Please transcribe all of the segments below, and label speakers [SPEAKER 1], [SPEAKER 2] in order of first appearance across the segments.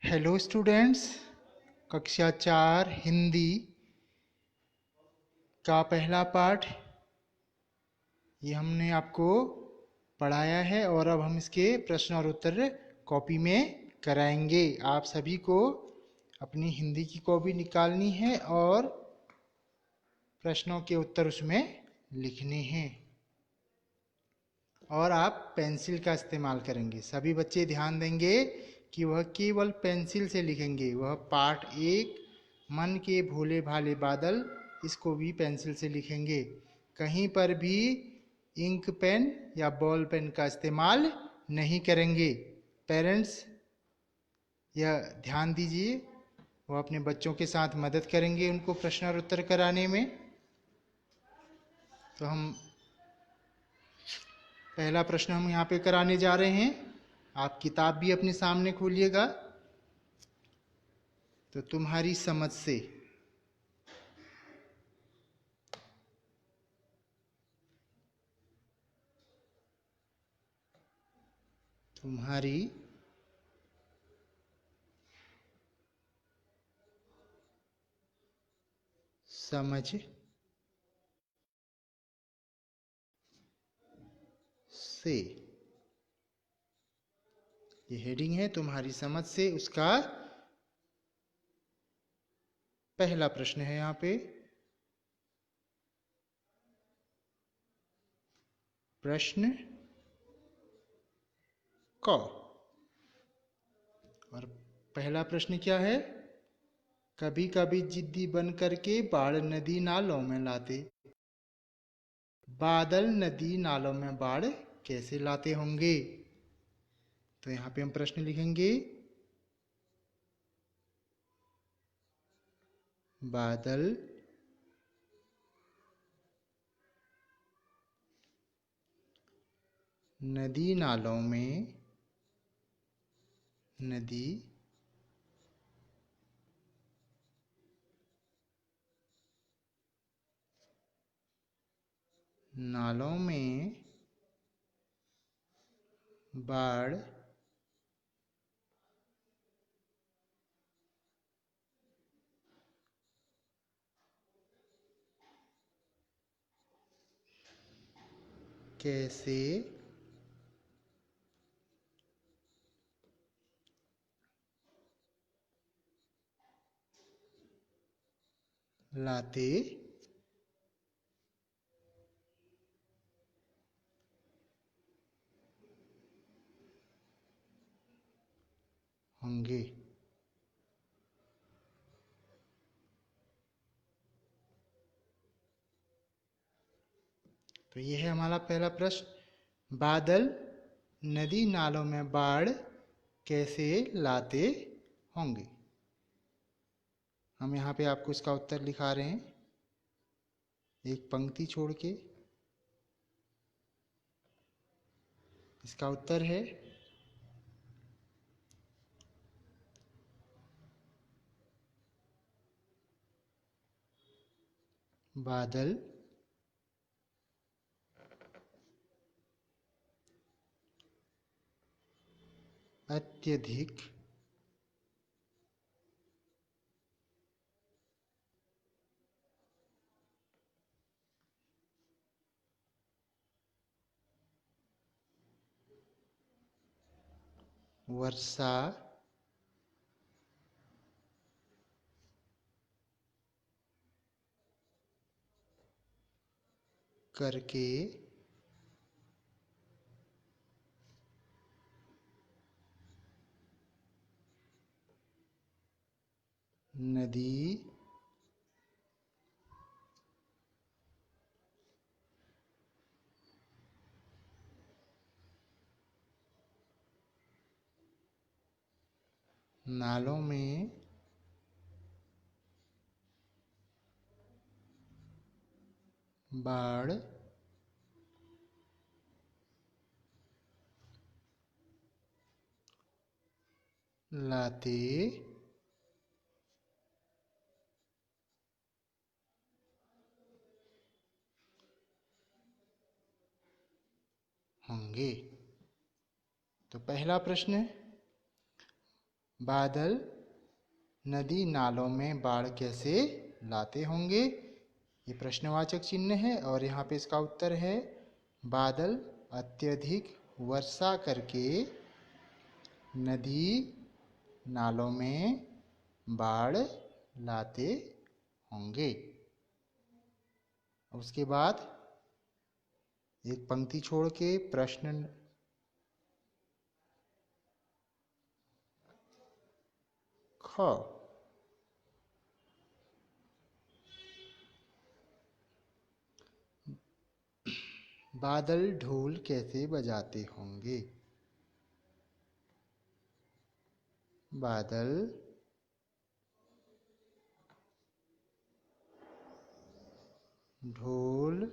[SPEAKER 1] Hello students. कक्षा 4 हिंदी का पहला पाठ ये हमने आपको पढ़ाया है और अब हम इसके प्रश्न और उत्तर कॉपी में कराएंगे। आप सभी को अपनी हिंदी की कॉपी निकालनी है और प्रश्नों के उत्तर उसमें लिखने हैं और आप पेंसिल का इस्तेमाल करेंगे। सभी बच्चे ध्यान देंगे कि वह केवल पेंसिल से लिखेंगे। वह पार्ट 1 मन के भोले भाले बादल, इसको भी पेंसिल से लिखेंगे। कहीं पर भी इंक पेन या बॉल पेन का इस्तेमाल नहीं करेंगे। पेरेंट्स यह ध्यान दीजिए, वो अपने बच्चों के साथ मदद करेंगे उनको प्रश्न और उत्तर कराने में। तो हम पहला प्रश्न हम यहाँ पे कराने जा रहे हैं। आप किताब भी अपने सामने खोलिएगा। तो तुम्हारी समझ से तुम्हारी समझ से, ये हेडिंग है तुम्हारी समझ से। उसका पहला प्रश्न है यहाँ पे। प्रश्न क, और पहला प्रश्न क्या है? कभी कभी जिद्दी बन करके बाढ़ नदी नालों में लाते, बादल नदी नालों में बाढ़ कैसे लाते होंगे? तो यहाँ पे हम प्रश्न लिखेंगे, बादल नदी नालों में, नदी नालों में बाढ़ कैसे लाते होंगे? तो ये है हमारा पहला प्रश्न, बादल नदी नालों में बाढ़ कैसे लाते होंगे। हम यहाँ पे आपको इसका उत्तर लिखा रहे हैं, एक पंक्ति छोड़ के। इसका उत्तर है बादल अत्यधिक वर्षा करके नदी नालों में बाढ़ लाते होंगे। तो पहला प्रश्न, बादल नदी नालों में बाढ़ कैसे लाते होंगे। ये प्रश्नवाचक चिन्ह है और यहाँ पे इसका उत्तर है बादल अत्यधिक वर्षा करके नदी नालों में बाढ़ लाते होंगे। उसके बाद एक पंक्ति छोड़ के प्रश्न ख, बादल ढोल कैसे बजाते होंगे। बादल ढोल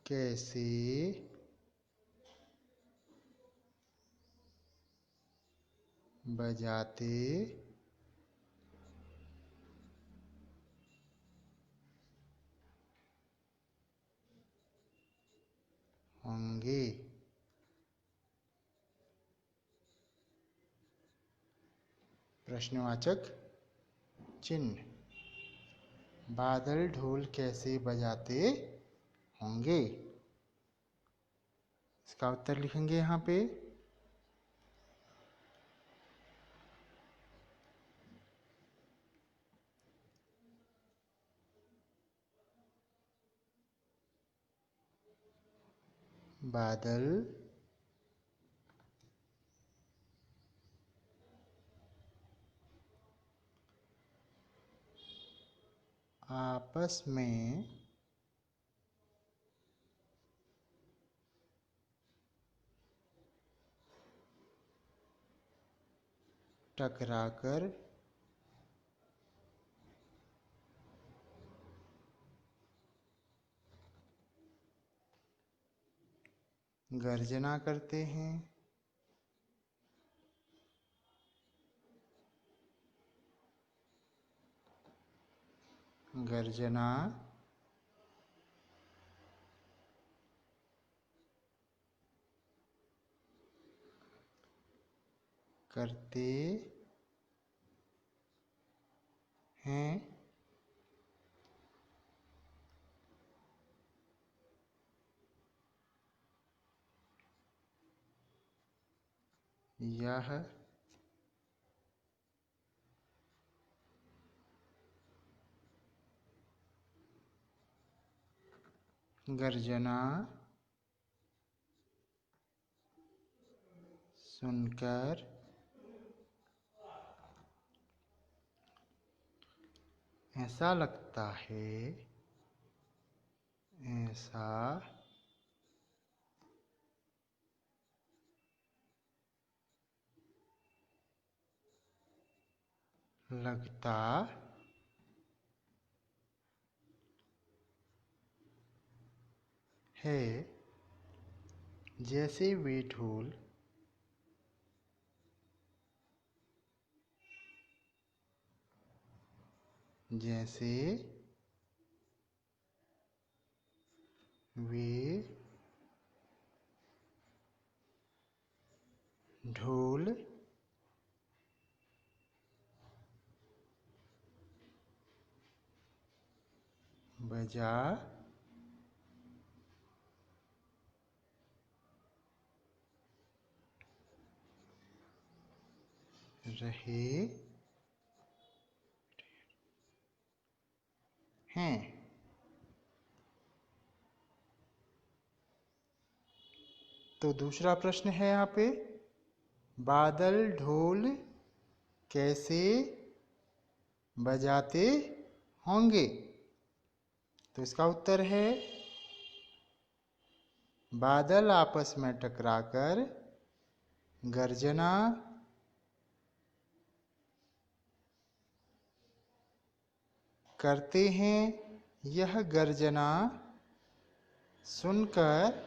[SPEAKER 1] कैसे बजाते होंगे। प्रश्नवाचक चिन्ह, बादल ढोल कैसे बजाते होंगे। इसका उत्तर लिखेंगे यहाँ पे बादल आपस में टकराकर गर्जना करते हैं। गर्जना करते हैं। यह गर्जना सुनकर ऐसा लगता है, ऐसा लगता है जैसे वे ढोल जैसे वे ढोल बजा रहे हैं। तो दूसरा प्रश्न है यहाँ पे, बादल ढोल कैसे बजाते होंगे। तो इसका उत्तर है बादल आपस में टकराकर गर्जना करते हैं। यह गर्जना सुनकर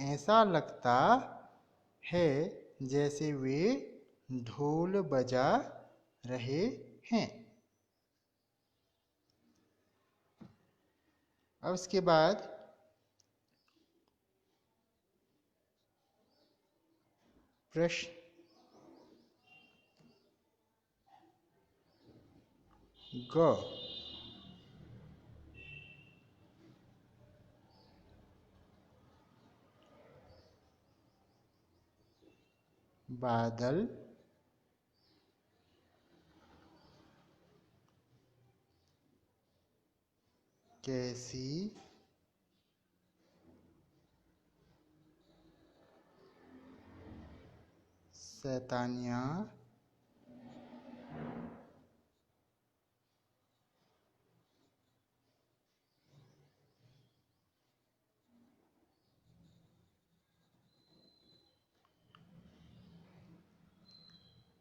[SPEAKER 1] ऐसा लगता है जैसे वे ढोल बजा रहे हैं। अब इसके बाद प्रश्न ग। बादल कैसी शैतानियाँ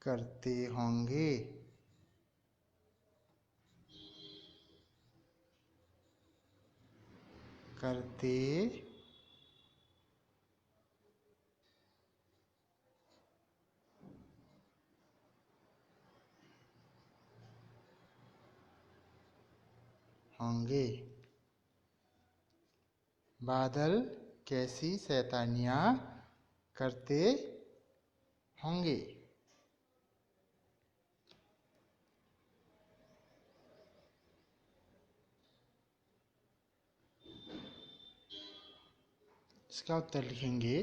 [SPEAKER 1] करते होंगे। करते होंगे। बादल कैसी शैतानियाँ करते होंगे। इसका उत्तर लिखेंगे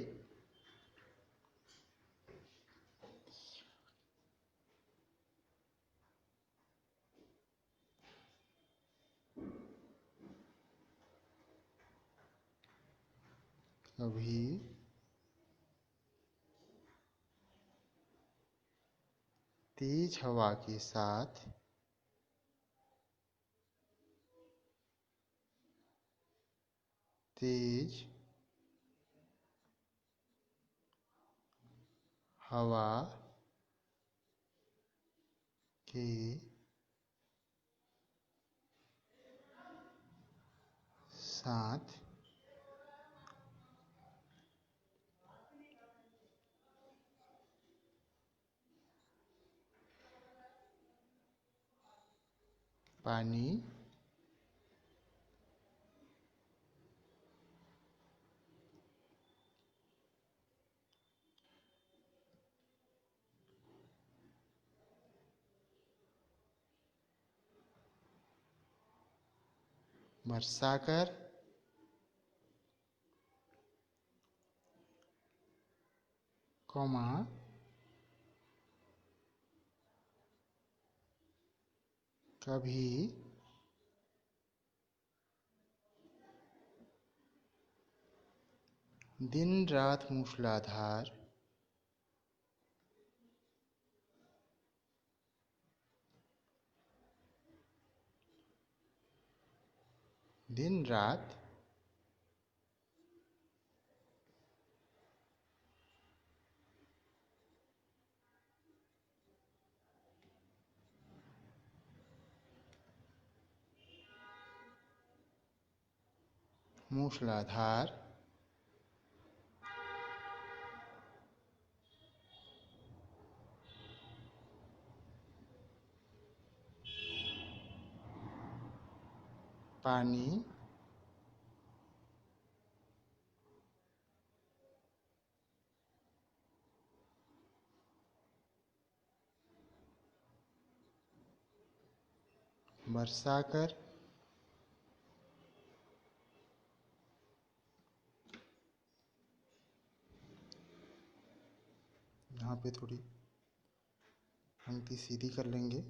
[SPEAKER 1] कभी तेज हवा के साथ तेज हवा के साथ पानी बरसाकर कौमा कभी दिन रात मूसलाधार दिन रात मूसलाधार पानी बरसाकर यहाँ पे थोड़ी पंक्ति सीधी कर लेंगे।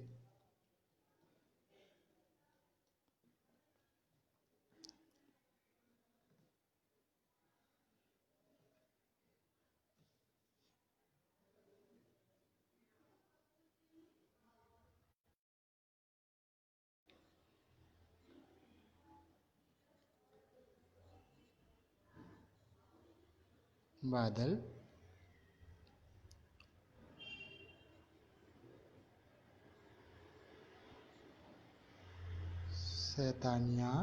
[SPEAKER 1] बादल शैतानियाँ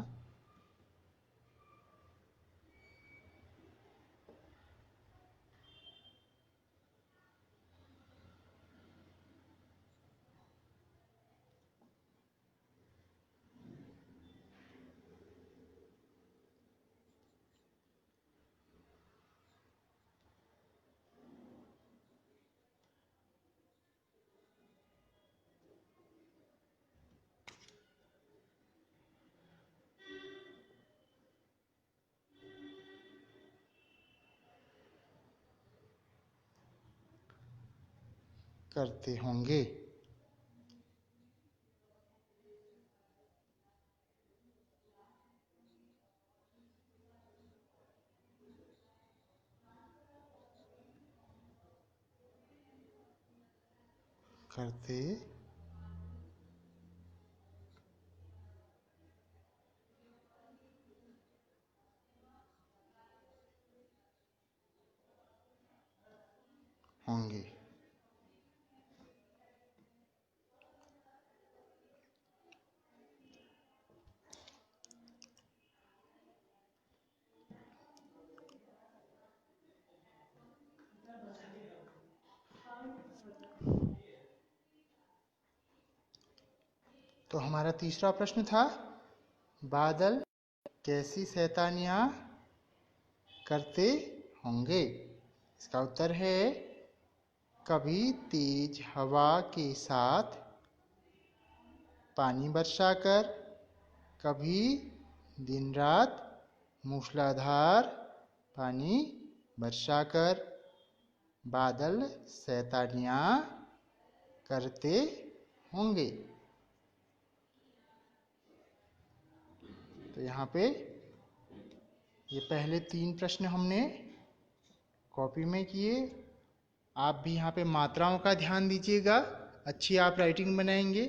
[SPEAKER 1] करते होंगे। करते होंगे। तो हमारा तीसरा प्रश्न था, बादल कैसी शैतानियां करते होंगे। इसका उत्तर है, कभी तेज हवा के साथ पानी बरसाकर, कभी दिन रात मूसलाधार पानी बरसाकर बादल शैतानियां करते होंगे। तो यहाँ पे ये पहले 3 प्रश्न हमने कॉपी में किए। आप भी यहाँ पे मात्राओं का ध्यान दीजिएगा, अच्छी आप राइटिंग बनाएंगे।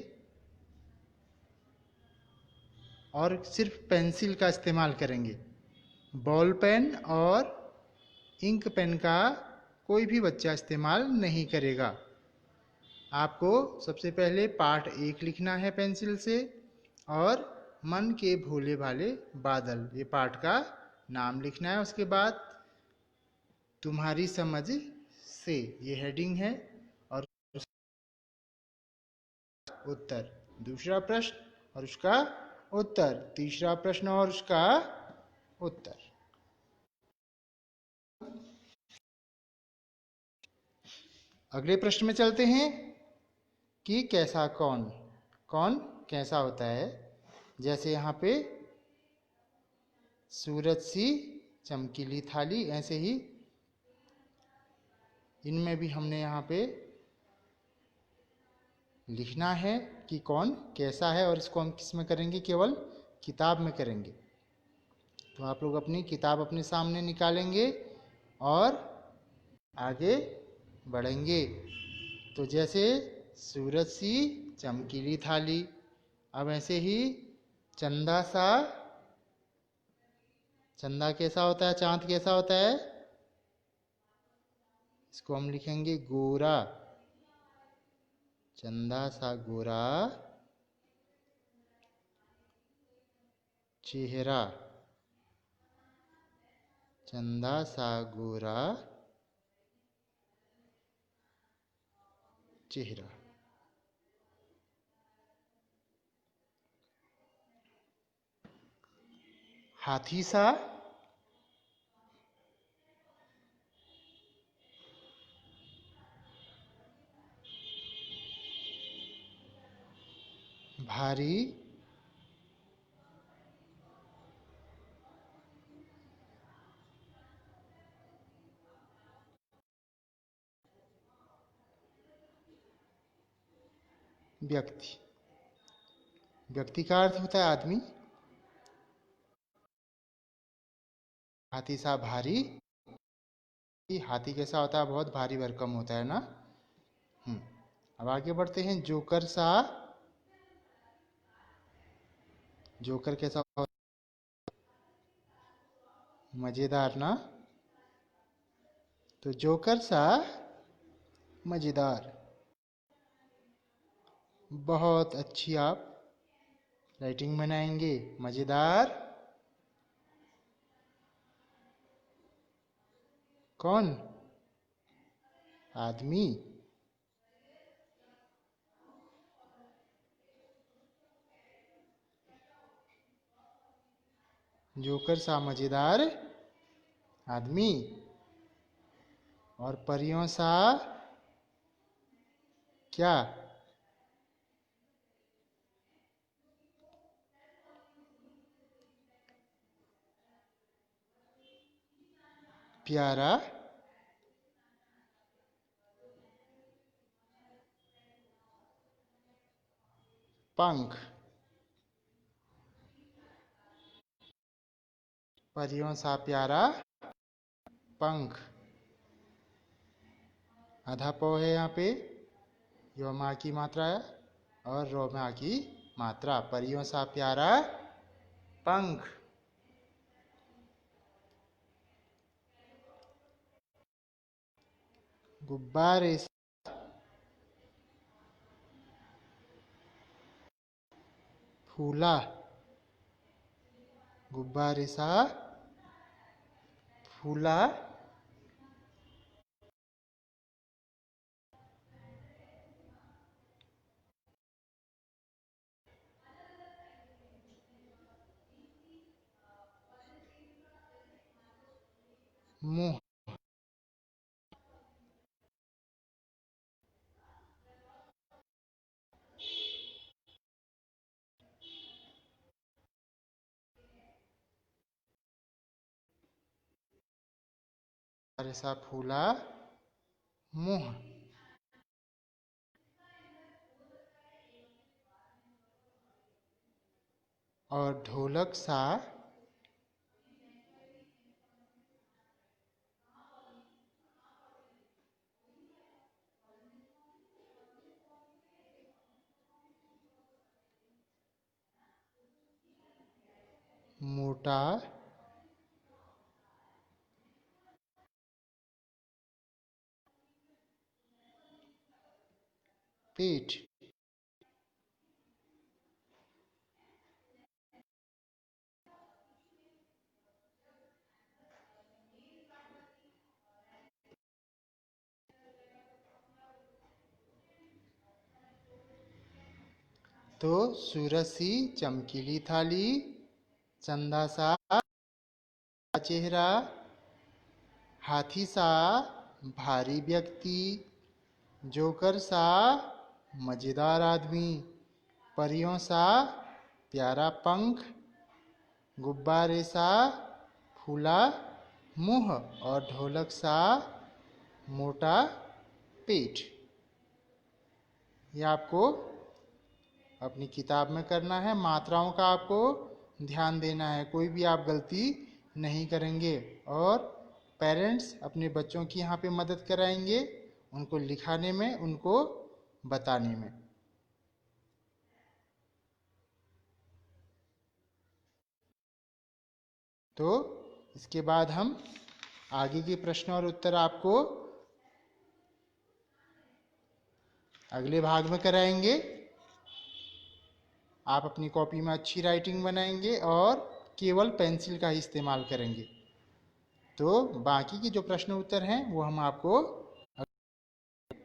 [SPEAKER 1] और सिर्फ पेंसिल का इस्तेमाल करेंगे, बॉल पेन और इंक पेन का कोई भी बच्चा इस्तेमाल नहीं करेगा। आपको सबसे पहले पार्ट 1 लिखना है पेंसिल से, और मन के भोले भाले बादल ये पार्ट का नाम लिखना है। उसके बाद तुम्हारी समझ से ये हेडिंग है, और उत्तर दूसरा प्रश्न और उसका उत्तर, तीसरा प्रश्न और उसका उत्तर। अगले प्रश्न में चलते हैं कि कैसा कौन, कौन कैसा होता है। जैसे यहाँ पे सूरज सी चमकीली थाली, ऐसे ही इनमें भी हमने यहाँ पे लिखना है कि कौन कैसा है, और इसको हम किस में करेंगे, केवल किताब में करेंगे। तो आप लोग अपनी किताब अपने सामने निकालेंगे और आगे बढ़ेंगे। तो जैसे सूरज सी चमकीली थाली, अब ऐसे ही चंदा सा, चंदा कैसा होता है, चांद कैसा होता है, इसको हम लिखेंगे गोरा, चंदा सा गोरा चेहरा, चंदा सा गोरा चेहरा। हाथी सा भारी व्यक्ति, व्यक्ति का अर्थ होता है आदमी। हाथी सा भारी, हाथी कैसा होता है, बहुत भारी भरकम होता है ना। अब आगे बढ़ते हैं, जोकर सा, जोकर कैसा होता है, मजेदार ना। तो जोकर सा मजेदार, बहुत अच्छी आप राइटिंग बनाएंगे। मजेदार कौन, आदमी। जोकर सा मजेदार आदमी। और परियों सा क्या, प्यारा पंख, परियों सा प्यारा पंख। आधा पौ है यहाँ पे, यो माँ की मात्रा है और रो माँ की मात्रा। परियों सा प्यारा पंख। गुब्बारे फूला, गुब्बारे सा फूला। मुंह, सा फूला मुंह। और ढोलक सा मोटा पेट। तो सूरज सी चमकीली थाली, चंदा सा चेहरा, हाथी सा भारी व्यक्ति, जोकर सा मजेदार आदमी, परियों सा प्यारा पंख, गुब्बारे सा फूला मुंह और ढोलक सा मोटा पेट। ये आपको अपनी किताब में करना है। मात्राओं का आपको ध्यान देना है, कोई भी आप गलती नहीं करेंगे। और पेरेंट्स अपने बच्चों की यहाँ पे मदद कराएंगे, उनको लिखाने में, उनको बताने में। तो इसके बाद हम आगे के प्रश्न और उत्तर आपको अगले भाग में कराएंगे। आप अपनी कॉपी में अच्छी राइटिंग बनाएंगे और केवल पेंसिल का ही इस्तेमाल करेंगे। तो बाकी के जो प्रश्न उत्तर हैं वो हम आपको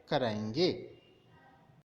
[SPEAKER 1] कराएंगे।